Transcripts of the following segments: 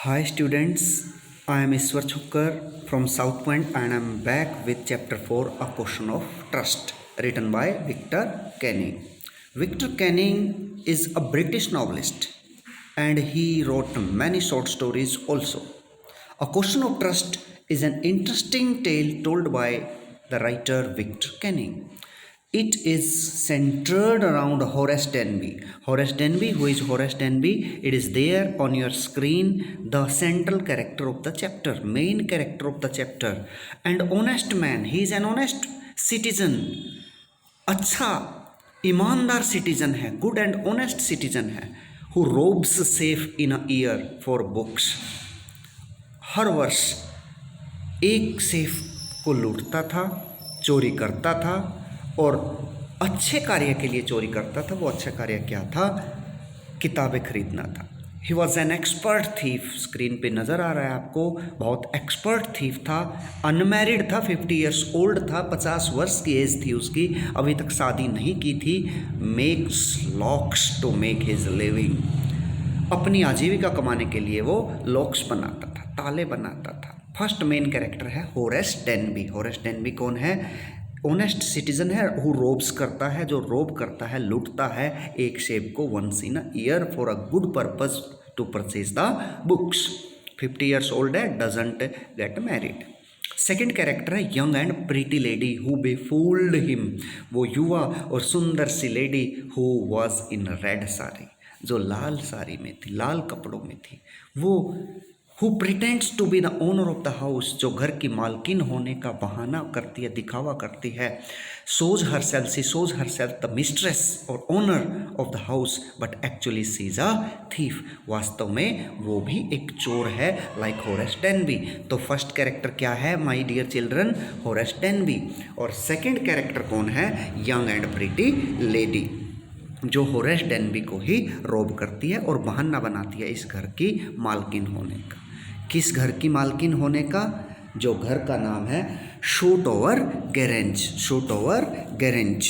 Hi students, I am Iswar Chukkar from South Point and I am back with chapter 4, A Question of Trust, written by Victor Canning. Victor Canning is a British novelist and he wrote many short stories also. A Question of Trust is an interesting tale told by the writer Victor Canning. It is centered around Horace Denby. Horace Denby, who is Horace Denby? It is there on your screen, the central character of the chapter, main character of the chapter. And honest man, he is an honest citizen. अच्छा ईमानदार citizen है, good and honest citizen है, who robs safe in a year for books. हर वर्ष एक safe को लूटता था, चोरी करता था और अच्छे कार्य के लिए चोरी करता था. वो अच्छा कार्य क्या था? किताबें खरीदना था. He was an expert thief. Screen पे नज़र आ रहा है आपको, बहुत एक्सपर्ट थीफ था. अनमैरिड था, 50 ईयर्स ओल्ड था, 50 वर्ष की एज थी उसकी, अभी तक शादी नहीं की थी. Makes locks to make his living. अपनी आजीविका कमाने के लिए वो लॉक्स बनाता था, ताले बनाता था. फर्स्ट मेन कैरेक्टर है होरेस डेनबी. होरेस डेनबी कौन है? ऑनेस्ट सिटीजन है, हु रोब्स करता है, जो रोब करता है, लूटता है एक शेप को once in a year for a good purpose to purchase the books. 50 years old है, doesn't get married. Second character है young and pretty lady who befooled him. वो युवा और सुंदर सी lady who was in red sari, जो लाल साड़ी में थी, लाल कपड़ों में थी. वो who pretends to be the owner of the house, जो घर की मालकिन होने का बहाना करती है, दिखावा करती है. सोज हर सेल्फ, सी shows herself the mistress और owner of the house, but actually she is a thief. वास्तव में वो भी एक चोर है, लाइक होरेस डेनबी. तो फर्स्ट कैरेक्टर क्या है my dear children? Horace Denby. और सेकेंड कैरेक्टर कौन है? यंग एंड प्रीटी लेडी, जो होरेस डेनबी को ही रोब करती है और बहाना बनाती है इस घर की मालकिन होने का. किस घर की मालकिन होने का? जो घर का नाम है Shotover Grange. Shotover Grange.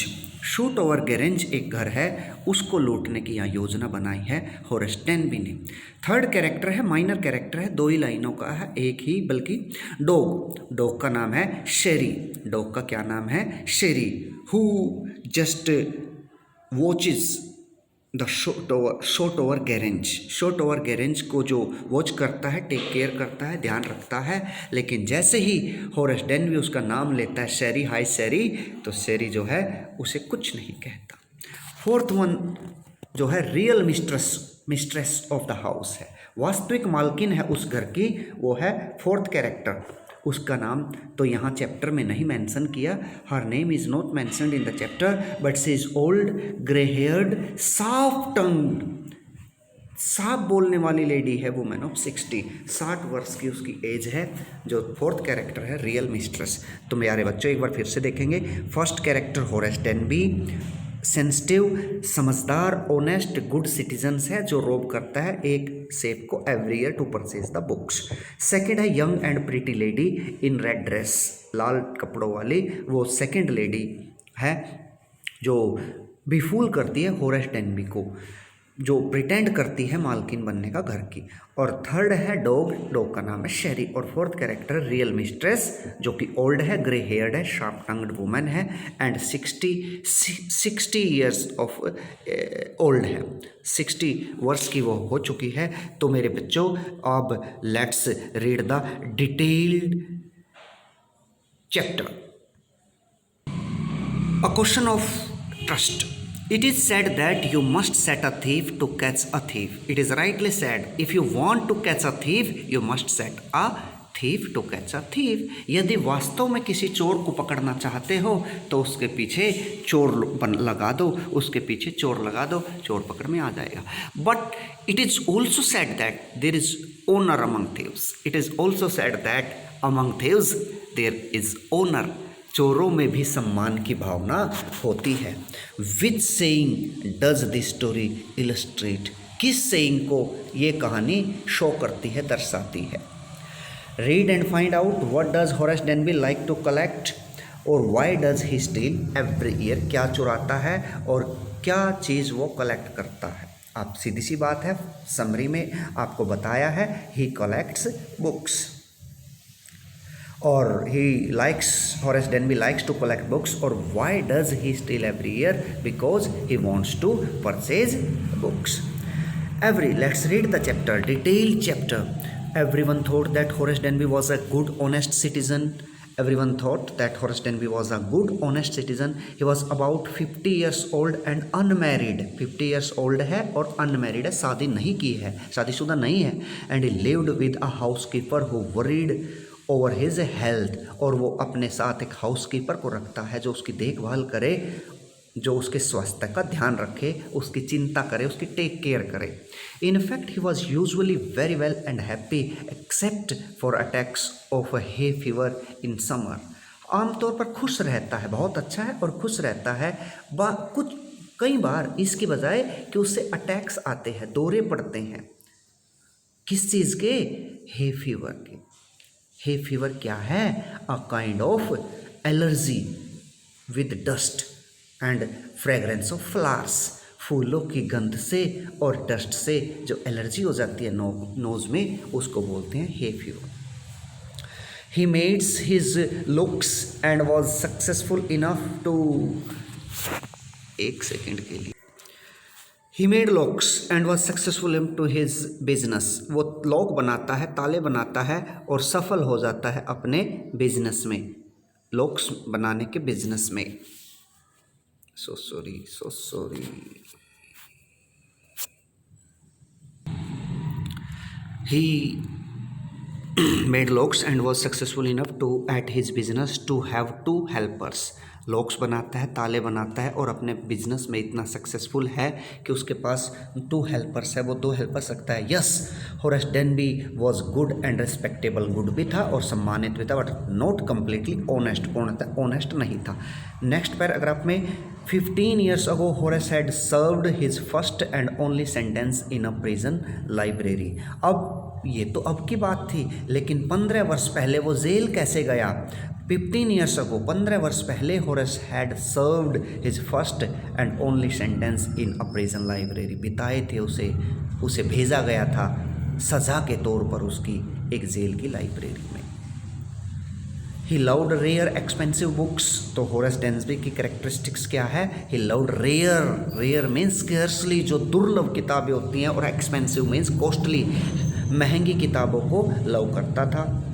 Shotover Grange एक घर है, उसको लूटने की यहाँ योजना बनाई है होरेस डेनबी ने. थर्ड कैरेक्टर है, माइनर कैरेक्टर है, 2 ही लाइनों का है, एक ही बल्कि. डॉग. डॉग का नाम है शेरी. डॉग का क्या नाम है? Sherry. Who just watches the Shotover Grange. Shotover Grange को जो वॉच करता है, टेक केयर करता है, ध्यान रखता है. लेकिन जैसे ही होरेस डेनबी उसका नाम लेता है, शेरी, हाय शेरी, तो शेरी जो है उसे कुछ नहीं कहता. फोर्थ वन जो है real mistress of the house है, वास्तविक मालकिन है उस घर की, वो है फोर्थ कैरेक्टर. उसका नाम तो यहाँ चैप्टर में नहीं मेंशन किया. Her name is not mentioned in the chapter, but she is old, grey heard, साफ टंग्ड. साफ बोलने वाली लेडी है, वुमेन ऑफ 60. 60 वर्ष की उसकी एज है, जो फोर्थ कैरेक्टर है रियल मिस्ट्रेस. तो मेरे बच्चों एक बार फिर से देखेंगे. First character Horace Denby, sensitive, समझदार, ऑनेस्ट, गुड सिटीजन्स है, जो रोब करता है एक सेफ को every year to purchase the books. Second है young and pretty lady in red dress, लाल कपड़ों वाली, वो सेकेंड लेडी है जो बेफूल करती है होरेस डेनबी को, जो प्रिटेंड करती है मालकिन बनने का घर की. और थर्ड है डॉग. डॉग का नाम है शेरी. और फोर्थ कैरेक्टर रियल मिस्ट्रेस, जो कि ओल्ड है, ग्रे हेयर्ड है, शार्प टंग्ड वुमेन है एंड 60 ईयर्स ऑफ ओल्ड है. 60 वर्ष की वो हो चुकी है. तो मेरे बच्चों अब let's read the detailed chapter. A question of trust. It is said that you must set a thief to catch a thief. It is rightly said, if you want to catch a thief, you must set a thief to catch a thief. यदि वास्तव में किसी चोर को पकड़ना चाहते हो तो उसके पीछे चोर लगा दो, उसके पीछे चोर लगा दो, चोर पकड़ में आ जाएगा. But it is also said that there is honor among thieves. It is also said that among thieves there is honor. चोरों में भी सम्मान की भावना होती है. Which saying does this story illustrate? किस सेइंग को ये कहानी शो करती है, दर्शाती है? Read and find out what does Horace Denby like to collect और why does he steal every year. क्या चुराता है और क्या चीज़ वो कलेक्ट करता है. आप सीधी सी बात है, समरी में आपको बताया है, ही कलेक्ट्स बुक्स और he likes, Horace Denby likes to collect books. और why does he steal every year? Because he wants to purchase books. Let's read the chapter, detailed chapter. Everyone thought that Horace Denby was a good, honest citizen. Everyone thought that Horace Denby was a good, honest citizen. He was about 50 years old and unmarried. 50 years old है और unmarried है, शादी नहीं की है, शादीशुदा नहीं है. And he lived with a housekeeper who worried over his health. और वो अपने साथ एक हाउसकीपर को रखता है जो उसकी देखभाल करे, जो उसके स्वास्थ्य का ध्यान रखे, उसकी चिंता करे, उसकी टेक केयर करे. In fact he was usually very well and happy except for attacks of a hay fever in summer. आमतौर पर खुश रहता है, बहुत अच्छा है और खुश रहता है. कुछ कई बार इसकी बजाय कि उससे अटैक्स आते हैं, दौरे पड़ते हैं. किस चीज़ के? हे फीवर के. हे फीवर क्या है? A kind of allergy with dust and fragrance of flowers. फूलों की गंध से और डस्ट से जो एलर्जी हो जाती है नोज में, उसको बोलते हैं hay fever. He makes his looks and was successful enough to, एक सेकेंड के लिए, he made locks and was successful in to his business. वो लॉक बनाता है, ताले बनाता है और सफल हो जाता है अपने बिजनेस में, लॉक्स बनाने के बिजनेस में. So sorry. He made locks and was successful enough to at his business to have 2 helpers. Locks बनाता है, ताले बनाता है और अपने बिजनेस में इतना सक्सेसफुल है कि उसके पास 2 हेल्पर्स है, वो 2 हेल्पर्स रखता है. Yes, Horace Denby was good and respectable. Good भी था और सम्मानित भी था, बट नॉट कम्प्लीटली ऑनेस्ट. पूर्णतः ऑनेस्ट नहीं था. नेक्स्ट पैराग्राफ में 15 years ago Horace had served his first and only sentence in a prison library. अब ये तो अब की बात थी, लेकिन 15 वर्ष पहले वो जेल कैसे गया? 15 years ago, 15 वर्ष पहले Horace had served his first and only sentence in a prison library. बिताए थे उसे भेजा गया था सज़ा के तौर पर उसकी एक जेल की लाइब्रेरी में. He loved rare expensive books. तो होरेस डेनबी की कैरेक्टरिस्टिक्स क्या है? He loved rare means scarcely, जो दुर्लभ किताबें होती हैं, और एक्सपेंसिव मीन्स कॉस्टली, महंगी किताबों को लव करता था.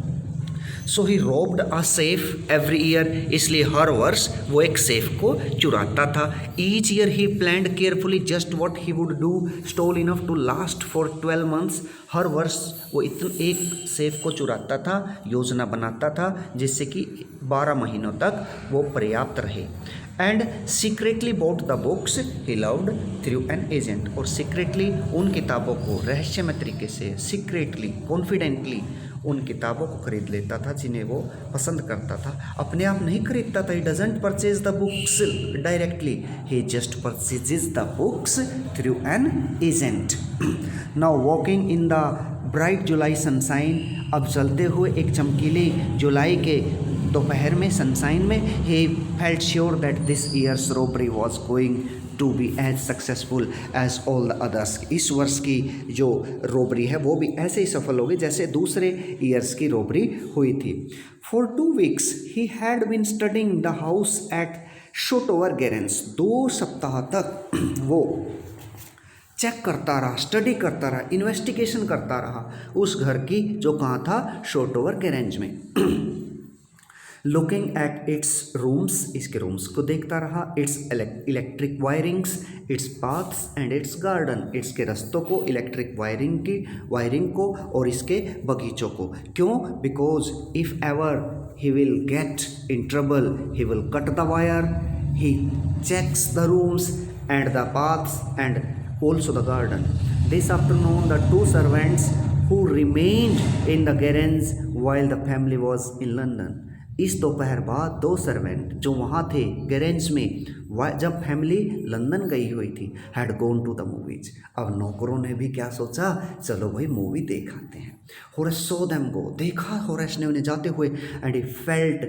So he robbed a safe every year. इसलिए हर वर्ष वो एक सेफ को चुराता था. Each year he planned carefully just what he would do, stole enough to last for 12 months. हर वर्ष वो एक सेफ को चुराता था, योजना बनाता था जिससे कि 12 महीनों तक वो पर्याप्त रहे. And secretly bought the books he loved through an agent. और सीक्रेटली उन किताबों को रहस्यमय तरीके से, सीक्रेटली, कॉन्फिडेंटली उन किताबों को खरीद लेता था जिन्हें वो पसंद करता था. अपने आप नहीं खरीदता था. He doesn't purchase the books directly, he just purchases the books through an agent. Now walking in the bright July sunshine. अब चलते हुए एक चमकीले जुलाई के दोपहर में, सनशाइन में, he felt sure that this year's robbery was going to be as successful as all the others. इस वर्ष की जो रॉबरी है वो भी ऐसे ही सफल होगी जैसे दूसरे ईयर्स की रॉबरी हुई थी. For 2 weeks he had been studying the house at Shotover Grange. 2 सप्ताह तक वो चेक करता रहा, स्टडी करता रहा, इन्वेस्टिगेशन करता रहा उस घर की जो कहाँ था, शोटोवर गैरेंज में. Looking at its rooms. इसके रूम्स को देखता रहा. It's electric wirings, it's paths and it's garden. इसके रास्तों को, इलेक्ट्रिक वायरिंग को और इसके बगीचों को. क्यों? Because if ever he will get in trouble he will cut the wire. He checks the rooms and the paths and also the garden. This afternoon the 2 servants who remained in the garage while the family was in London. इस दोपहर बाद 2 servant जो वहाँ थे garage में जब family London गई हुई थी, had gone to the movies. अब नौकरों ने भी क्या सोचा, चलो भाई मूवी देख आते हैं. होरेस सो देम गो. देखा होरेस ने उन्हें जाते हुए. And he felt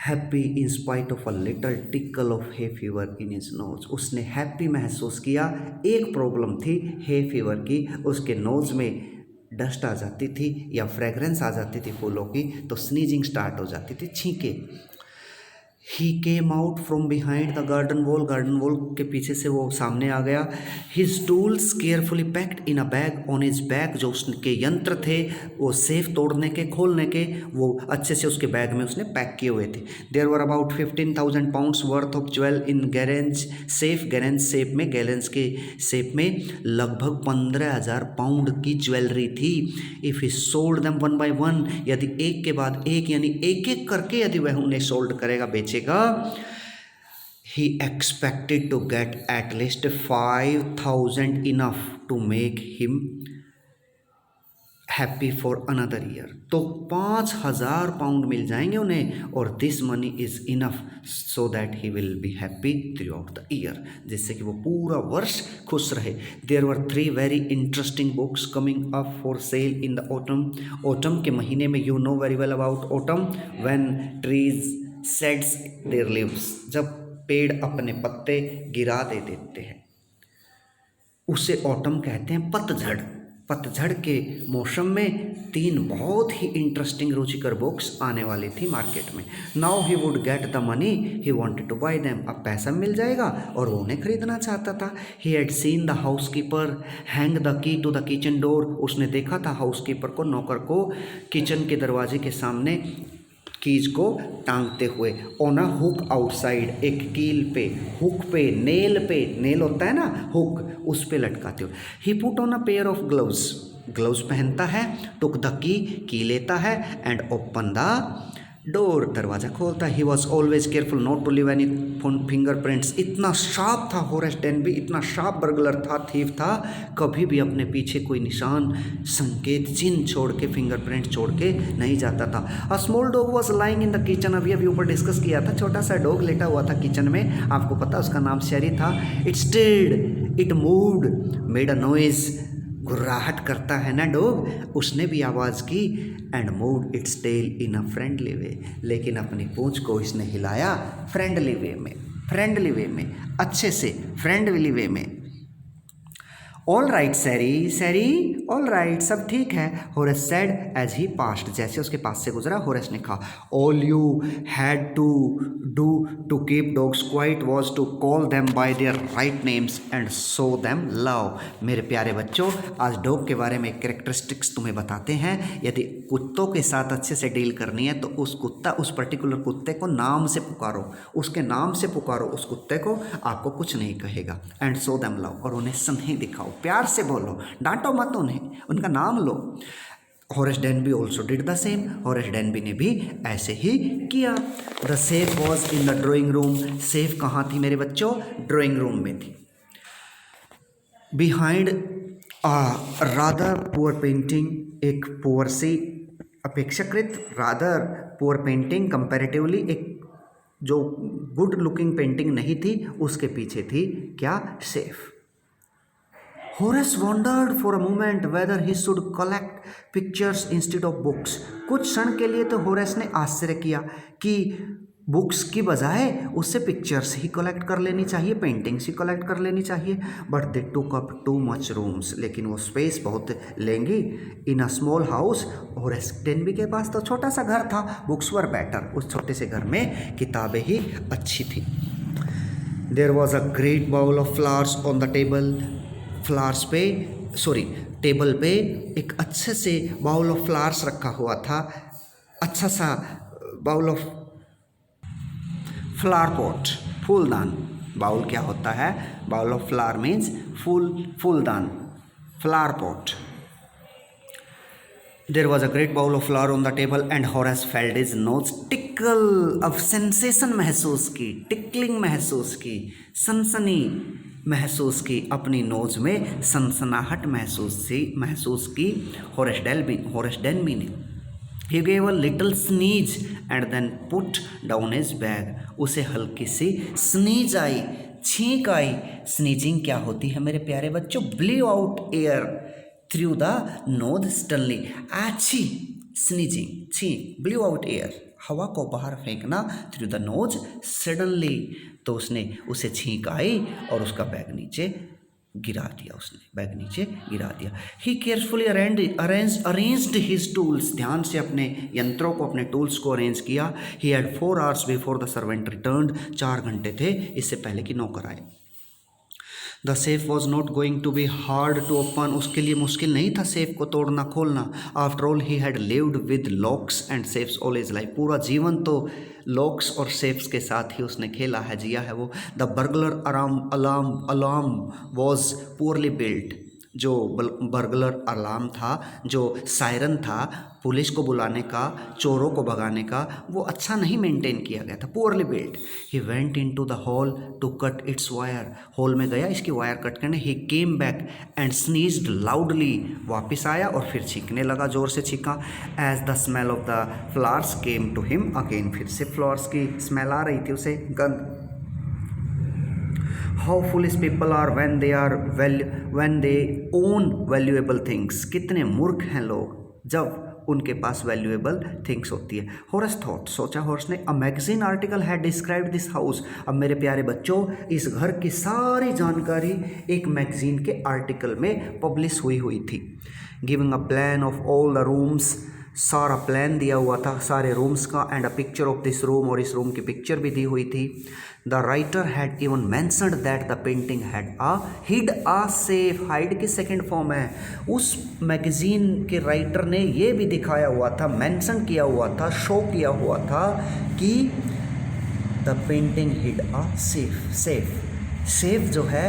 happy in spite of a little tackle of hay fever in his nose. उसने हैप्पी महसूस किया। एक प्रॉब्लम थी हे फीवर की, उसके नोज में डस्ट आ जाती थी या फ्रेगरेंस आ जाती थी फूलों की, तो स्नीजिंग स्टार्ट हो जाती थी, छींके। He came out from behind the garden wall के पीछे से वो सामने आ गया। His tools carefully packed in a bag on his back. जो उसके यंत्र थे वो सेफ तोड़ने के, खोलने के, वो अच्छे से उसके बैग में उसने पैक किए हुए थे। There were about 15,000 pounds worth of jewel in Grange safe. Grange safe में, गैलेंस के सेफ में लगभग 15,000 पाउंड की ज्वेलरी थी। If he sold them one by one, यदि एक के बाद एक यानी एक एक करके यदि वह उन्हें सोल्ड करेगा, बेचेगा, he expected to get at least 5,000 enough to make him happy for another year। तो 5,000 पाउंड मिल जाएंगे उन्हें, और this money is enough so that he will be happy throughout the year, जिससे कि वो पूरा वर्ष खुश रहे। There were 3 very interesting books coming up for sale in the autumn. Autumn के महीने में, you know very well about autumn, when trees shed their leaves, जब पेड़ अपने पत्ते गिरा देते हैं, उसे ऑटम कहते हैं। पतझड़, पतझड़ के मौसम में 3 बहुत ही इंटरेस्टिंग रुचिकर बुक्स आने वाली थी मार्केट में। Now he would get the money, he wanted to buy them. अब पैसा मिल जाएगा और वो उन्हें खरीदना चाहता था। He had seen the housekeeper hang the key to the kitchen door. उसने देखा था हाउसकीपर को, नौकर को, किचन के दरवाजे के सामने कीज को टांगते हुए। ऑन अ हुक आउटसाइड, एक कील पे, हुक पे, नेल होता है ना, हुक, उस पे लटकाते हुए। He put on a pair of gloves, gloves पहनता है, टुक द की लेता है, एंड ओपन द डोर, दरवाजा खोलता है। He was always careful not to leave any fingerprints. इतना शार्प था होरेस डेनबी, इतना शार्प बर्गलर था, थीफ था, कभी भी अपने पीछे कोई निशान, संकेत, चिन्ह छोड़ के, फिंगरप्रिंट छोड़ के नहीं जाता था। A small dog was lying in the kitchen. अभी ऊपर डिस्कस किया था, छोटा सा डॉग लेटा हुआ था किचन में, आपको पता उसका नाम शेरी था। It stilled, it moved, made a noise, घुर्राहट करता है ना डॉग, उसने भी आवाज़ की। And moved its tail in a friendly way, लेकिन अपनी पूंछ को इसने हिलाया फ्रेंडली वे में, फ्रेंडली वे में, अच्छे से, फ्रेंडली वे में। ऑल राइट सैरी, सैरी ऑल राइट, सब ठीक है। Horace said as he passed, जैसे उसके पास से गुजरा, होरेस ने कहा, all you had to do to keep dogs quiet was to call them by their right names and show them love. मेरे प्यारे बच्चों, आज डॉग के बारे में कैरेक्टरिस्टिक्स तुम्हें बताते हैं। यदि कुत्तों के साथ अच्छे से डील करनी है तो उस पर्टिकुलर कुत्ते को नाम से पुकारो, उसके नाम से पुकारो उस कुत्ते को, आपको कुछ नहीं कहेगा। एंड शो देम लव, और उन्हें स्नेह दिखाओ, प्यार से बोलो, डांटो मत उन्हें, उनका नाम लो। Horace Denby also did the same, Horace Denby ने भी ऐसे ही किया। The safe was in the drawing room, safe कहाँ थी मेरे बच्चों? ड्राइंग रूम में थी। बिहाइंड रादर पुअर पेंटिंग, एक पुअर सी, अपेक्षाकृत रादर पुअर पेंटिंग, कंपैरेटिवली एक जो गुड लुकिंग पेंटिंग नहीं थी, उसके पीछे थी क्या? Safe. Horace wandered for a moment weather he should collect pictures instead of books. कुछ क्षण के लिए तो होरेस ने आश्चर्य किया कि बुक्स की बजाय उससे पिक्चर्स ही कलेक्ट कर लेनी चाहिए, पेंटिंग्स ही कलेक्ट कर लेनी चाहिए। But they took up too much rooms, लेकिन वो स्पेस बहुत लेंगी। In a small house, Horace Denby के पास तो छोटा सा घर था, बुक्स वर बेटर, उस छोटे से घर में किताबें ही अच्छी थी। There was a great bowl of flowers on the table, flowers पे, टेबल पे एक अच्छे से बाउल ऑफ फ्लावर्स रखा हुआ था, अच्छा सा बाउल ऑफ फ्लावर पॉट, फूलदान। बाउल क्या होता है? बाउल ऑफ फ्लावर मीन्स फूलदान, flower pot. There was a great bowl of flour on the table and Horace felt his nose tickle। अब सेंसेशन महसूस की, टिकलिंग महसूस की, सनसनी महसूस की, अपनी नोज में सनसनाहट महसूस की होरेस डेनबी ने। He gave a little sneeze and then put down his bag। उसे हल्की सी स्नीज आई, छींक आई। स्नीजिंग क्या होती है मेरे प्यारे बच्चों? Blow out air through the nose suddenly, आछी, स्नीजिंग, छींक, ब्लो आउट एयर, हवा को बाहर फेंकना थ्रू द नोज सडनली, तो उसने उसे छींक आई और उसका बैग नीचे गिरा दिया, उसने बैग नीचे गिरा दिया। ही केयरफुली अरेंज्ड हिज टूल्स, ध्यान से अपने यंत्रों को, अपने टूल्स को अरेंज किया। He had 4 hours before the servant returned, 4 घंटे थे इससे पहले कि नौकर आए। The safe was not going to be hard to open, उसके लिए मुश्किल नहीं था सेफ को तोड़ना खोलना। After all he had lived with locks and safes all his life, पूरा जीवन तो लॉक्स और सेफ्स के साथ ही उसने खेला है, जिया है वो। The burglar alarm was poorly built, जो बर्गलर अलार्म था, जो सायरन था पुलिस को बुलाने का, चोरों को भगाने का, वो अच्छा नहीं मेंटेन किया गया था, poorly built. He went into the hall to cut its wire, hall में गया इसकी वायर कट करने। He came back and sneezed loudly, वापस आया और फिर छींकने लगा, जोर से छींका। As the smell of the flowers came to him again, फिर से फ्लावर्स की स्मेल आ रही थी उसे, गंध। How foolish people are when they own valuable things, कितने मूर्ख हैं लोग जब उनके पास वैल्यूएबल थिंग्स होती है। हॉरस थॉट, सोचा हॉरस ने, a magazine article had described this house, अब मेरे प्यारे बच्चों इस घर की सारी जानकारी एक मैगजीन के आर्टिकल में पब्लिश हुई थी। Giving a plan of all the rooms, सारा प्लान दिया हुआ था सारे रूम्स का, and a picture of this room, और इस रूम की पिक्चर भी दी हुई थी। The writer had even mentioned that the painting had hid a safe, hide की सेकेंड फॉर्म है। उस मैगजीन के राइटर ने ये भी दिखाया हुआ था, मेंशन किया हुआ था, शो किया हुआ था कि the painting hid a safe. Safe जो है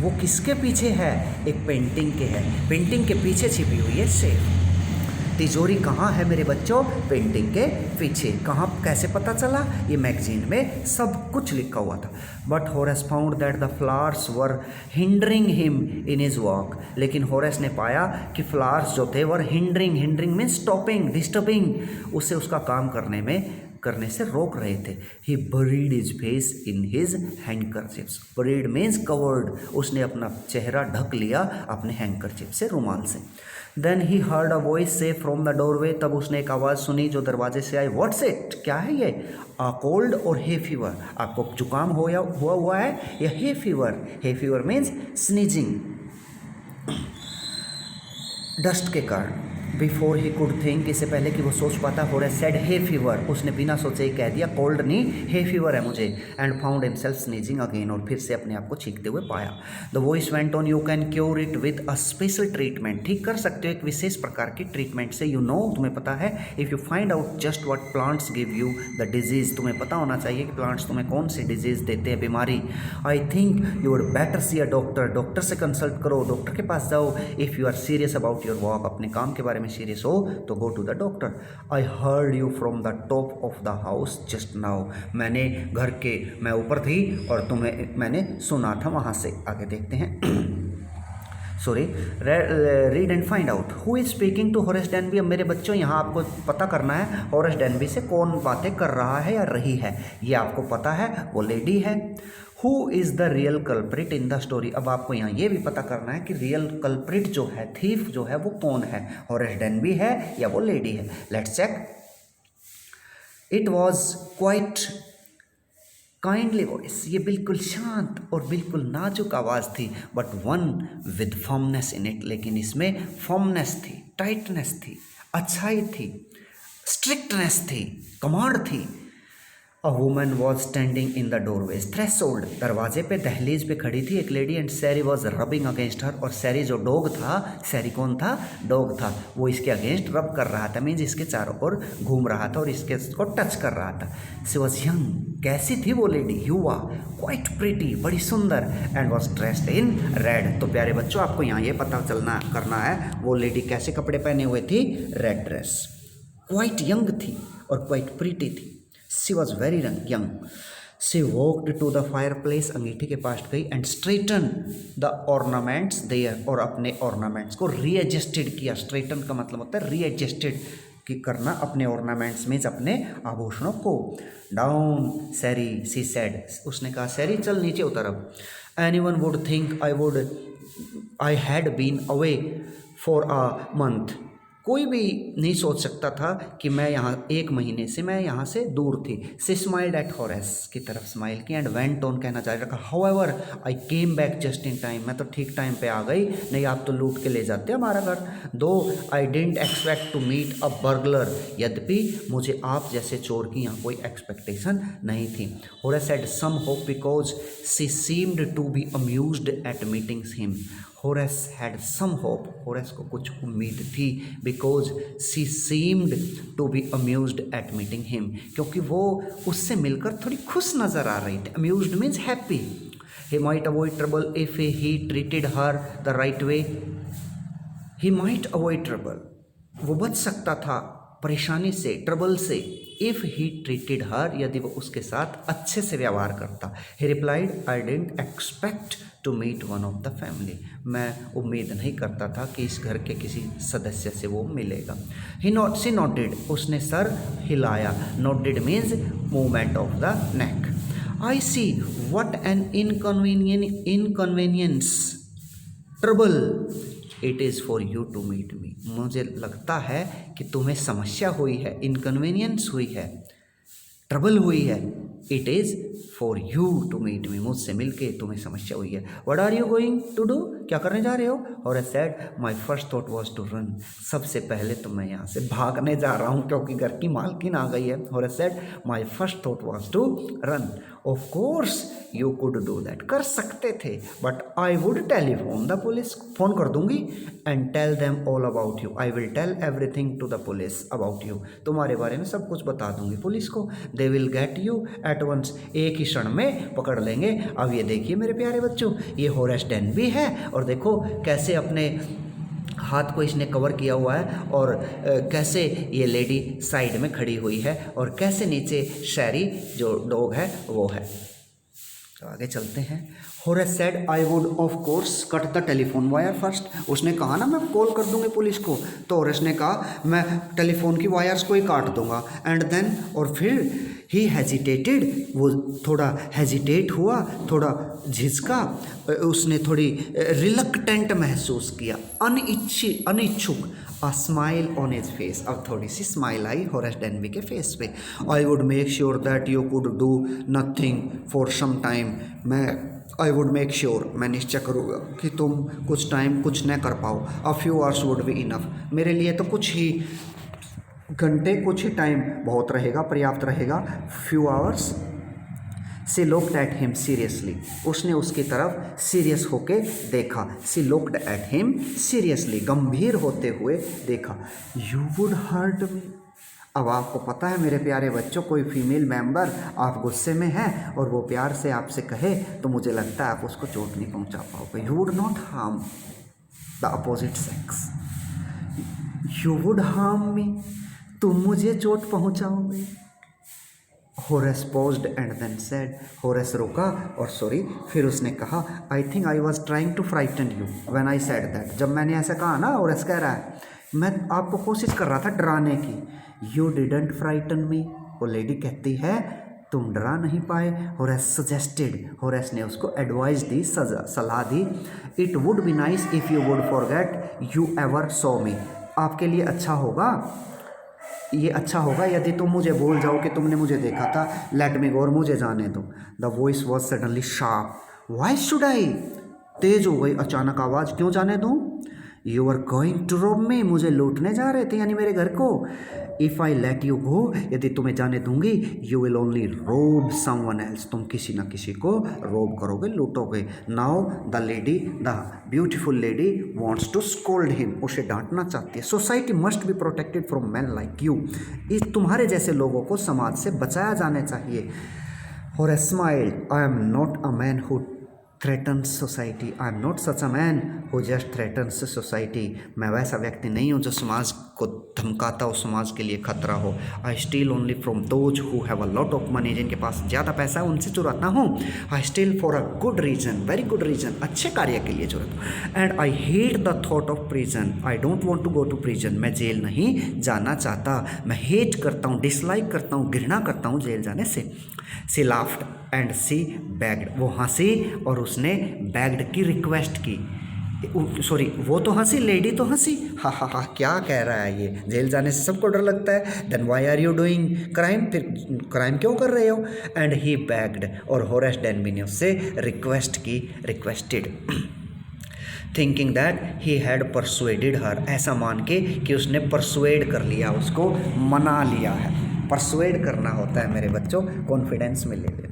वो किसके पीछे है, एक पेंटिंग के है, पेंटिंग के पीछे छिपी हुई है सेफ। तिजोरी कहाँ है मेरे बच्चों, पेंटिंग के पीछे। कहाँ, कैसे पता चला, ये मैगजीन में सब कुछ लिखा हुआ था। But Horace found that the flowers were hindering him in his walk, लेकिन होरेस ने पाया कि फ्लावर्स जो थे were hindering means stopping, disturbing, उसे उसका काम करने से रोक रहे थे। He buried his face in his handkerchiefs, buried means covered, उसने अपना चेहरा ढक लिया अपने हैंडकरचिप से, रुमाल से। Then he heard a voice से फ्रॉम द डोरवे, तब उसने एक आवाज़ सुनी जो दरवाजे से आई। व्हाट्स इट, क्या है ये, आ कोल्ड और हे फीवर, आपको जुकाम हुआ है या hay fever means sneezing, dust के कारण। बिफोर ही कुड थिंक, इससे पहले कि वो सोच पाता, होरेस सेड हे फीवर, उसने बिना सोचे ही कह दिया कोल्ड नहीं हे फीवर है मुझे। And found himself sneezing again, और फिर से अपने आप को छींकते हुए पाया। The voice went on, you can cure it with a special treatment, ठीक कर सकते हो एक विशेष प्रकार की ट्रीटमेंट से। यू नो, तुम्हें पता है, if you find out just what plants give you the disease, तुम्हें पता होना चाहिए कि प्लांट्स तुम्हें कौन सी डिजीज देते हैं, बीमारी। I think you would better see a doctor, doctor से कंसल्ट करो, डॉक्टर के पास जाओ। If you are serious about your work, अपने काम के बारे में सीरियस हो तो go to the doctor. I heard you from the top of the house just now, मैं ऊपर थी और तुम्हें मैंने सुना था वहाँ से। आगे देखते हैं sorry, read and find out who is speaking to Horace Denby. अब मेरे बच्चों यहाँ आपको पता करना है होरेस डेनबी से कौन बातें कर रहा है या रही है, ये आपको पता है, वो लेडी है। Who is the real culprit in the story, अब आपको यहाँ ये भी पता करना है कि रियल कल्प्रिट जो है, थीफ जो है, वो कौन है, होरेस डेनबी है या वो लेडी है। Let's check. It was quite kindly voice, ये बिल्कुल शांत और बिल्कुल नाजुक आवाज़ थी, but one with firmness in it, लेकिन इसमें फर्मनेस थी, टाइटनेस थी, अच्छाई थी, स्ट्रिक्टनेस थी, कमांड थी। A woman was standing in the doorways threshold, दरवाजे पे, दहलीज पे खड़ी थी एक लेडी। एंड सैरी वॉज रबिंग अगेंस्ट हर, और सैरी जो डॉग था, सैरी कौन था, डॉग था, वो इसके अगेंस्ट रब कर रहा था, मीन्स इसके चारों ओर घूम रहा था और इसको टच कर रहा था। शी वॉज यंग, कैसी थी वो लेडी, युवा, क्वाइट प्रिटी, बड़ी सुंदर, and was dressed in red. तो प्यारे बच्चों आपको यहाँ ये पता करना है वो लेडी कैसे कपड़े पहने हुए थी, रेड ड्रेस, क्वाइट यंग थी और क्वाइट प्रिटी थी। She was very young. She walked to the fireplace, अंगीठी के पास गई, and straightened the ornaments there, और अपने ornaments को readjusted किया। straighten का मतलब होता है readjusted की करना, अपने ornaments में अपने आभूषणों को। Down, Sari, she said, उसने कहा सैरी चल नीचे उतर अब। Anyone would think I had been away for a month, कोई भी नहीं सोच सकता था कि मैं यहाँ 1 महीने से मैं यहाँ से दूर थी। सी स्माइल्ड एट होरेस, की तरफ स्माइल की एंड वेंट ऑन, कहना जारी रखा, however I came back just in time, मैं तो ठीक टाइम पे आ गई, नहीं आप तो लूट के ले जाते हमारा घर। Though I didn't expect to meet a burglar, यद्यपि मुझे आप जैसे चोर की यहाँ कोई एक्सपेक्टेशन नहीं थी। Horace had some hope because she seemed to be amused at meetings him. Horace had some hope, Horace को कुछ उम्मीद थी, because she seemed to be amused at meeting him, क्योंकि वो उससे मिलकर थोड़ी खुश नज़र आ रही थी। Amused means happy. He might avoid trouble if he treated her the right way. He might avoid trouble, वो बच सकता था परेशानी से, ट्रबल से, इफ़ ही ट्रीटेड हर, यदि वो उसके साथ अच्छे से व्यवहार करता। He replied I didn't expect to meet one of the family, मैं उम्मीद नहीं करता था कि इस घर के किसी सदस्य से वो मिलेगा। सी नोटेड, उसने सर हिलाया, noted means movement of the neck. I see what an inconvenience trouble it is for you to meet me, मुझे लगता है कि तुम्हें समस्या हुई है, इनकन्वीनियंस हुई है, ट्रबल हुई है। It is for you to meet me, मुझसे मिलके तुम्हें समस्या हुई है। What are you going to do, क्या करने जा रहे हो? और I said my first thought was to run, सबसे पहले तो मैं यहाँ से भागने जा रहा हूँ क्योंकि घर की मालकिन आ गई है। और I said my first thought was to run. Of course you could do that, कर सकते थे, but I would telephone the police, phone कर दूंगी, and tell them all about you, I will tell everything to the police about you, तुम्हारे बारे में सब कुछ बता दूंगी पुलिस को। They will get you at once, एक ही क्षण में पकड़ लेंगे। अब ये देखिए मेरे प्यारे बच्चों, ये होरेस डेनबी है और देखो कैसे अपने हाथ को इसने कवर किया हुआ है और कैसे ये लेडी साइड में खड़ी हुई है और कैसे नीचे शैरी जो डॉग है वो है। तो आगे चलते हैं। Horace said I would of course cut the telephone wire first, उसने कहा ना मैं कॉल कर दूंगी पुलिस को, तो होरेस ने कहा मैं टेलीफोन की वायर्स को ही काट दूंगा। एंड देन, और फिर ही हेजिटेटेड, वो थोड़ा हेजिटेट हुआ, थोड़ा झिझका, उसने थोड़ी रिलक्टेंट महसूस किया, अनिच्छुक। A smile on his face, अब थोड़ी सी स्माइल आई होरेस डेनबी के फेस पे। I would make sure that you could do nothing for some time, I would make sure, मैं निश्चय करूँगा कि तुम कुछ टाइम कुछ न कर पाओ। A few hours would be enough, मेरे लिए तो कुछ ही घंटे, कुछ ही टाइम बहुत रहेगा, पर्याप्त रहेगा। Few hours. She looked at him seriously, उसने उसकी तरफ सीरियस होके देखा। She looked at him seriously, गंभीर होते हुए देखा। यू वुड हर्ट मी, अब आपको पता है मेरे प्यारे बच्चों, कोई फीमेल मेंबर आप गुस्से में है और वो प्यार से आपसे कहे तो मुझे लगता है आप उसको चोट नहीं पहुंचा पाओगे। You would not harm the opposite sex, you would harm me, तुम मुझे चोट पहुंचाओगे। Horace paused and then said, Horace रुका और सॉरी फिर उसने कहा, I think I was trying to frighten you when I said that, जब मैंने ऐसा कहा ना, होरेस कह रहा है मैं आपको कोशिश कर रहा था डराने की। यू डिडंट फ्राइटन मी, वो लेडी कहती है तुम डरा नहीं पाए। होरेस सजेस्टेड, होरेस ने उसको एडवाइस दी, सलाह दी। It would be nice if you would forget you ever saw me, आपके लिए अच्छा होगा, ये अच्छा होगा यदि तुम मुझे भूल जाओ कि तुमने मुझे देखा था। लेट मी गो, और मुझे जाने दो। The voice was suddenly sharp, why should I, तेज हो गई अचानक आवाज़, क्यों जाने दूँ। यू आर गोइंग टू रोब मी, मुझे लूटने जा रहे थे यानी मेरे घर को। If I let you go, यदि तुम्हें जाने दूंगी, you will only rob someone else, तुम किसी न किसी को रोब करोगे, लूटोगे। Now the lady, the beautiful lady wants to scold him, उसे डांटना चाहती है। Society must be protected from man like you, इस तुम्हारे जैसे लोगों को समाज से बचाया जाना चाहिए। Horace smiled, I am not a man who threatens society, I am not such a man who just threatens society, मैं वैसा व्यक्ति नहीं हूँ जो समाज को धमकाता हो, समाज के लिए खतरा हो। I steal only from those who have a lot of money, जिनके पास ज़्यादा पैसा है उनसे चुराता हूँ। I steal for a good reason, very good reason, अच्छे कार्य के लिए चुराता हूँ। And I hate the thought of prison, I don't want to go to prison, मैं जेल नहीं जाना चाहता, मैं हेट करता हूँ, डिसलाइक करता हूँ, घृणा करता हूँ जेल जाने से। सी लाफ्ड एंड सी बैग्ड, वो हंसी और उसने बैग्ड की रिक्वेस्ट की। सॉरी, वो तो हंसी, लेडी तो हंसी, हा हा हा, क्या कह रहा है ये, जेल जाने से सबको डर लगता है। Then why are you doing crime, फिर क्राइम क्यों कर रहे हो। एंड ही बैग्ड, और होरेस डेनबी ने उससे रिक्वेस्ट की, requested, thinking that he had persuaded her, ऐसा मान के कि उसने परसुएड कर लिया, उसको मना लिया है। परसुएड करना होता है मेरे बच्चों, कॉन्फिडेंस में ले लेना।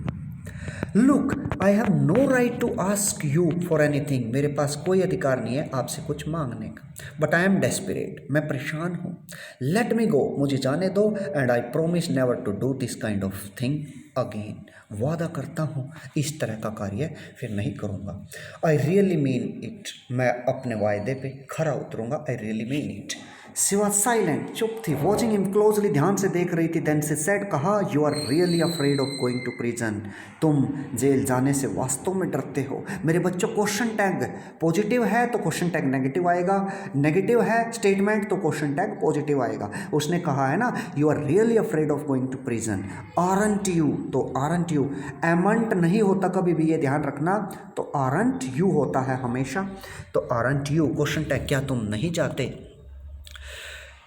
Look, I have no right to ask you for anything, मेरे पास कोई अधिकार नहीं है आपसे कुछ मांगने का। बट आई एम डेस्परेट, मैं परेशान हूँ। लेट मी गो, मुझे जाने दो। And I promise never to do this kind of thing again, वादा करता हूँ इस तरह का कार्य फिर नहीं करूँगा। आई रियली मीन इट, मैं अपने वायदे पे खरा उतरूँगा। I really mean it. She was silent, चुप थी, वॉचिंग हिम क्लोजली, ध्यान से देख रही थी। देन से सेड, कहा, you are really afraid of going to prison, तुम जेल जाने से वास्तव में डरते हो। मेरे बच्चों, क्वेश्चन टैग पॉजिटिव है तो क्वेश्चन टैग नेगेटिव आएगा, नेगेटिव है स्टेटमेंट तो क्वेश्चन टैग पॉजिटिव आएगा। उसने कहा है ना, you are really afraid of going to prison, aren't you, तो आरंट यू, एमंट नहीं होता कभी भी, ये ध्यान रखना, तो आरंट यू होता है हमेशा, तो आरंट यू क्वेश्चन टैग, क्या तुम नहीं जाते।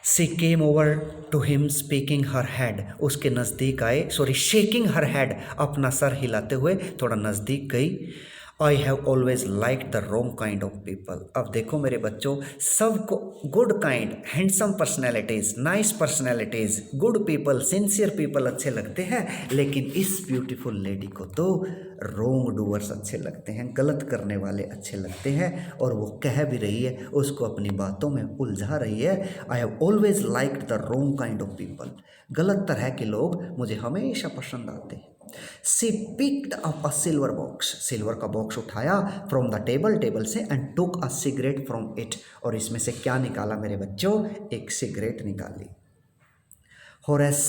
She came over to him speaking her head, उसके नज़दीक आए, सॉरी शेकिंग हर हेड, अपना सर हिलाते हुए थोड़ा नज़दीक गई। आई have always like the wrong kind of people, अब देखो मेरे बच्चों, सबको good kind, handsome personalities, nice personalities, good people, sincere people अच्छे लगते हैं, लेकिन इस ब्यूटीफुल लेडी को तो रोंग डूअर्स अच्छे लगते हैं, गलत करने वाले अच्छे लगते हैं। और वो कह भी रही है, उसको अपनी बातों में उलझा रही है, I have always liked the wrong kind of people, गलत तरह के लोग मुझे हमेशा पसंद आते हैं। She picked up a silver box, silver का बॉक्स उठाया फ्रॉम द टेबल, टेबल से, and took a cigarette from it, और इसमें से क्या निकाला मेरे बच्चों, एक सिगरेट निकाली। Horace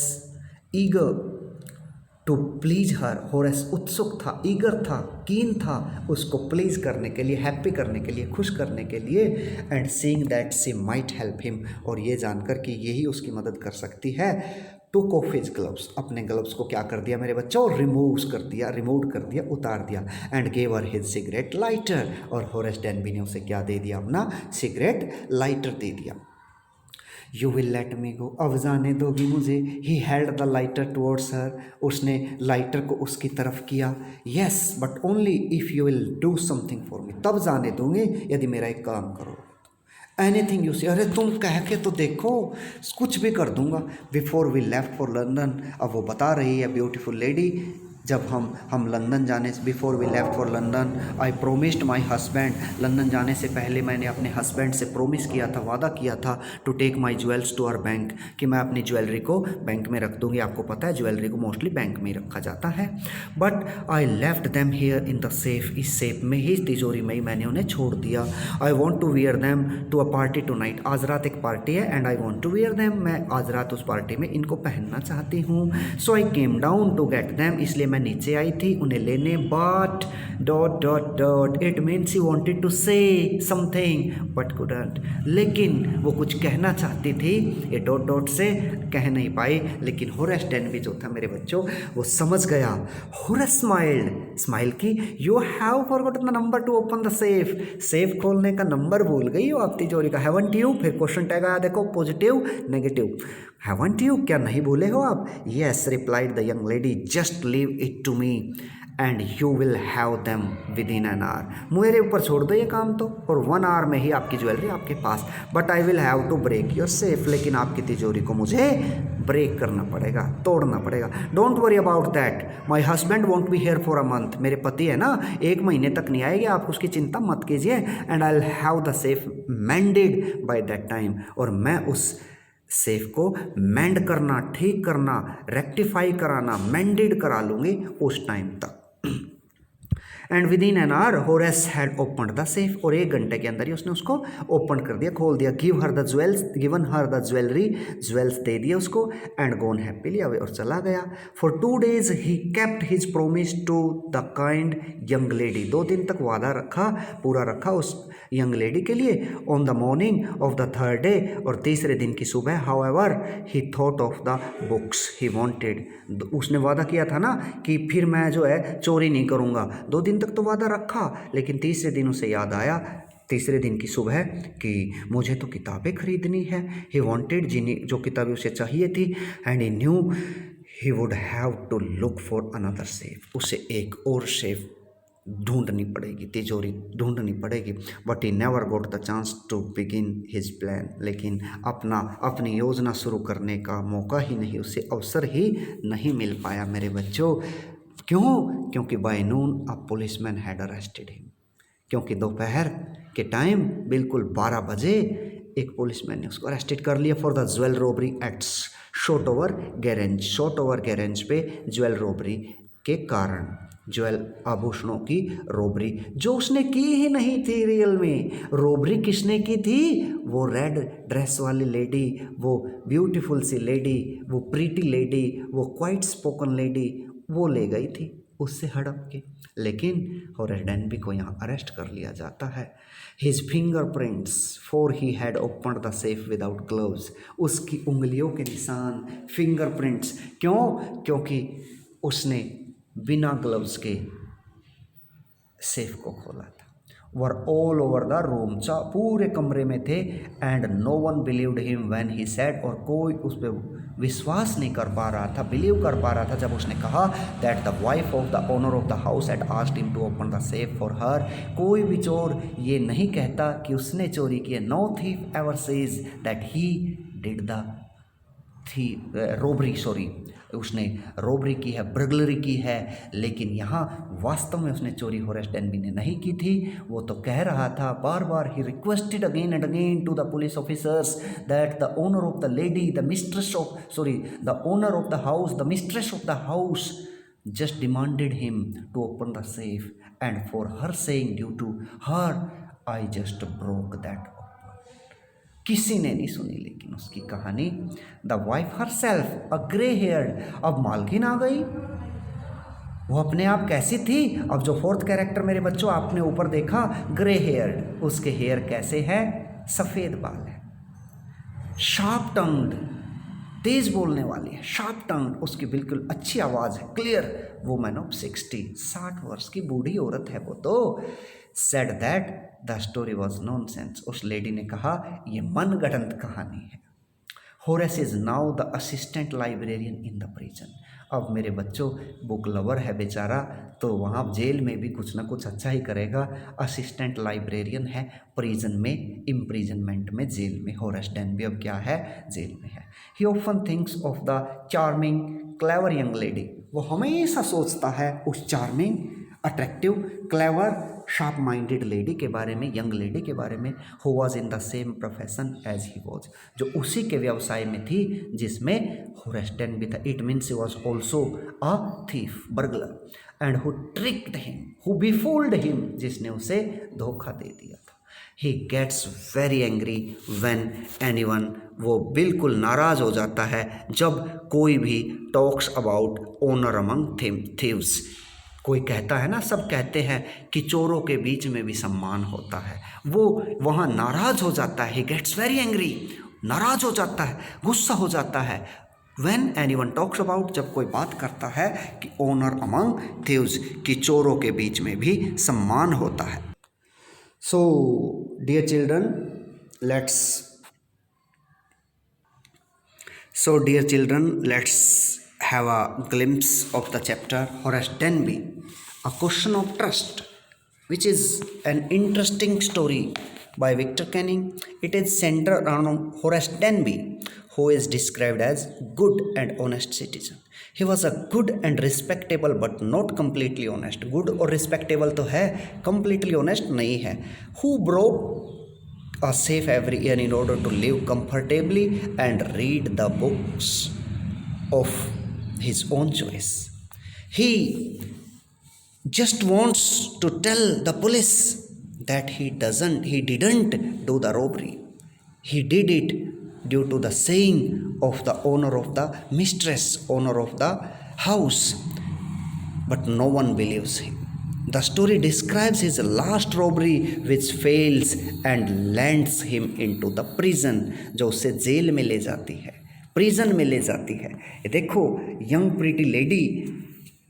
eager to please her, Horace उत्सुक था, ईगर था, कीन था उसको प्लीज करने के लिए, हैप्पी करने के लिए, खुश करने के लिए। And seeing that she might help him, और ये जानकर कि यही उसकी मदद कर सकती है, टुक ऑफ हिज ग्लव्स, अपने ग्लव्स को क्या कर दिया मेरे बच्चों, रिमूव कर दिया, उतार दिया। And gave her his cigarette lighter, और होरेस डेनबी ने उसे क्या दे दिया, अपना सिगरेट लाइटर दे दिया। यू विल लेट मी गो, अब जाने दोगी मुझे। He held the lighter towards हर, उसने लाइटर को उसकी तरफ किया। Yes but only if you will do something for me, तब जाने दूंगी यदि मेरा एक काम करो। एनीथिंग यू सी, अरे तुम कह के तो देखो, कुछ भी कर दूंगा। Before we left for London, अब वो बता रही है ब्यूटीफुल लेडी, जब हम लंदन जाने से, before we left for London, I promised my husband, London जाने से पहले मैंने अपने हस्बैंड से प्रोमिस किया था, वादा किया था, to take my jewels to our bank, कि मैं अपनी ज्वेलरी को बैंक में रख दूंगी। आपको पता है ज्वेलरी को मोस्टली बैंक में ही रखा जाता है। But I left them here in the safe, इस सेफ में ही, तिजोरी में ही मैंने उन्हें छोड़ दिया। I want to wear them to a party tonight, आज रात एक पार्टी है, and I want to wear them, मैं आज रात उस पार्टी में इनको पहनना चाहती हूँ। So I came down to get them, इसलिए मैं नीचे आई थी उन्हें लेने। But dot dot dot, it means he wanted to say something but couldn't, लेकिन वो कुछ कहना चाहती थी, ये डॉट डॉट से कह नहीं पाई। लेकिन होरेस डेनबी जो था मेरे बच्चों, वो समझ गया। होरेस स्माइल्ड, स्माइल की, you have forgotten the number two open the safe, safe खोलने का नंबर भूल गई हो आप तिजोरी का। हैवंट यू, फिर क्वेश्चन टैग आया, देखो पॉजिटिव नेगेटिव, हैवंट यू, क्या नहीं भूले हो आप। Yes replied the young lady, just leave it to me and you will have them within an hour, मेरे ऊपर छोड़ दो ये काम तो, और 1 आवर में ही आपकी ज्वेलरी आपके पास। But I will have to break your safe, लेकिन आपकी तिजोरी को मुझे ब्रेक करना पड़ेगा, तोड़ना पड़ेगा। Don't worry about that, my husband want be here for a month, मेरे पति है ना, 1 महीने तक नहीं आएंगे, आप उसकी चिंता मत कीजिए। And I will have the safe मेंडेड by that time, और मैं उस सेफ को मेंड करना, ठीक करना, रेक्टिफाई कराना, मेंडेड करा लूँगी उस टाइम तक। And with in an our Horace had open the safe, और 1 घंटे के अंदर ही उसने उसको ओपन कर दिया, खोल दिया। Given her the jewellery, jewels दे दिया उसको, एंड गोन हैप्पीली अवे, और चला गया। For 2 days he kept his promise to the kind young lady, 2 दिन तक वादा रखा, पूरा रखा उस यंग लेडी के लिए। On the morning of the 3rd day, और तीसरे दिन की सुबह, however he thought of the books he wanted, उसने वादा किया था ना कि फिर मैं जो है चोरी नहीं करूँगा, 2 दिन तक तो वादा रखा, लेकिन तीसरे दिन उसे याद आया तीसरे दिन की सुबह कि मुझे तो किताबें खरीदनी है। ही वॉन्टेड, जिन्हें जो किताबें उसे चाहिए थी, and he knew he would have to look for another safe, उसे एक और सेफ ढूंढनी पड़ेगी, तिजोरी ढूंढनी पड़ेगी। But he never got the chance to begin his plan, लेकिन अपनी योजना शुरू करने का मौका ही नहीं, उसे अवसर ही नहीं मिल पाया मेरे बच्चों। क्यों? क्योंकि by noon a policeman had arrested him, क्योंकि दोपहर के टाइम बिल्कुल 12 बजे एक पुलिसमैन ने उसको अरेस्टेड कर लिया for the jewel robbery at Shortover grange पे ज्वेल रॉबरी के कारण, ज्वेल आभूषणों की रॉबरी जो उसने की ही नहीं थी। रियल में रॉबरी किसने की थी? वो रेड ड्रेस वाली लेडी, वो ब्यूटीफुल सी लेडी, वो प्रीटी लेडी, वो क्वाइट स्पोकन लेडी, वो ले गई थी उससे हड़प के। लेकिन होरेस डेनबी को यहाँ अरेस्ट कर लिया जाता है। His fingerprints for he had opened the safe without gloves, उसकी उंगलियों के निशान, फिंगरप्रिंट्स, क्यों? क्योंकि उसने बिना ग्लव्स के सेफ को खोला था। Were all over the room, पूरे कमरे में थे। And no one believed him when he said, और कोई उस पर विश्वास नहीं कर पा रहा था, बिलीव कर पा रहा था जब उसने कहा that the wife of the owner of the house had asked him to open the safe for her. कोई भी चोर ये नहीं कहता कि उसने चोरी की है। No thief ever says that he did the robbery, उसने रोबरी की है, ब्रगलरी की है, लेकिन यहाँ वास्तव में उसने चोरी होरेस डेनबी ने नहीं की थी। वो तो कह रहा था बार बार, he requested again and again to the police officers that the owner of the lady, the mistress of the owner of the house, the mistress of the house just demanded him to open the safe, and for her saying due to her I just broke that open. किसी ने नहीं सुनी लेकिन उसकी कहानी। The wife her self a grey heard, अब मालकिन आ गई। वो अपने आप कैसी थी? अब जो फोर्थ कैरेक्टर मेरे बच्चों आपने ऊपर देखा, ग्रे हेयर्ड, उसके हेयर कैसे हैं? सफ़ेद बाल है। शार्प टंग्ड, तेज बोलने वाली है, शार्प टंग, उसकी बिल्कुल अच्छी आवाज़ है, क्लियर। वुमन ऑफ 60 वर्ष की बूढ़ी औरत है वो तो। Said that the story was nonsense, उस लेडी ने कहा ये मनगढ़ंत कहानी है। Horace is now the assistant librarian in the prison. अब मेरे बच्चों बुक लवर है बेचारा, तो वहाँ जेल में भी कुछ ना कुछ अच्छा ही करेगा। असिस्टेंट लाइब्रेरियन है प्रिजन में, इम्प्रिजनमेंट में, जेल में। होरेस डेनबी अब क्या है? जेल में है। He often thinks of the charming clever young lady, वो हमेशा सोचता है उस charming, attractive, clever, sharp minded lady के बारे में, यंग लेडी के बारे में, who was in the same profession as he was, जो उसी के व्यवसाय में थी जिसमें होरेस डेनबी था। It means he was also a thief, burglar, and who tricked him, who befooled him, जिसने उसे धोखा दे दिया था। He gets very angry when anyone, वो बिल्कुल नाराज़ हो जाता है जब कोई भी talks about honour among thieves, कोई कहता है ना, सब कहते हैं कि चोरों के बीच में भी सम्मान होता है, वो वहाँ नाराज़ हो जाता है। ही गेट्स वेरी एंग्री, नाराज़ हो जाता है, गुस्सा हो जाता है। व्हेन एनीवन टॉक्स अबाउट, जब कोई बात करता है कि ऑनर अमंग थीव्स, कि चोरों के बीच में भी सम्मान होता है। So dear children, let's have a glimpse of the chapter Horace Denby, A Question of Trust, which is an interesting story by Victor Canning. It is centered around Horace Denby, who is described as good and honest citizen. He was a good and respectable but not completely honest. Good और respectable तो है, completely honest नहीं है. Who broke a safe every year in order to live comfortably and read the books of his own choice. He just wants to tell the police that he didn't do the robbery. He did it due to the saying of the owner of the mistress, owner of the house, but no one believes him. The story describes his last robbery which fails and lands him into the prison, जो उसे jail में ले जाती है, prison में ले जाती है। ये देखो, यंग प्रीटी लेडी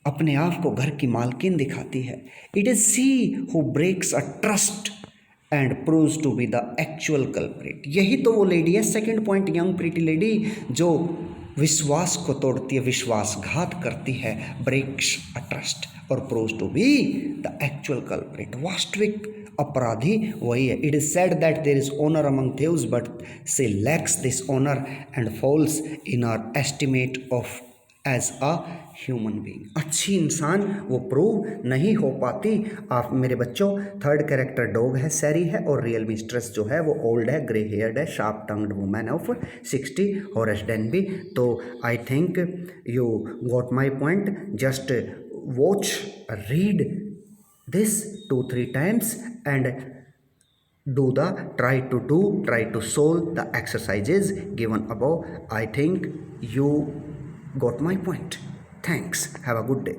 अपने आप को घर की मालकिन दिखाती है। It is she who breaks a trust and proves to be the actual culprit. यही तो वो लेडी है, second point, young pretty lady जो विश्वास को तोड़ती है, विश्वासघात करती है, ब्रेक्स अ ट्रस्ट और proves to be the actual culprit. वास्तविक अपराधी वही है। It is said that there is honour among thieves but she lacks this honour and falls in our estimate of as a human being. अच्छी इंसान वो prove नहीं हो पाती। आप मेरे बच्चों, थर्ड कैरेक्टर डॉग है, सैरी है, और रियल मिस्ट्रेस जो है वो ओल्ड है, ग्रे हेयर्ड है, sharp tongued woman of 60, Horace Denby. तो I think you got my point. Just watch, read this 2-3 times and try to solve the exercises given above. I think you got my point. Thanks. Have a good day.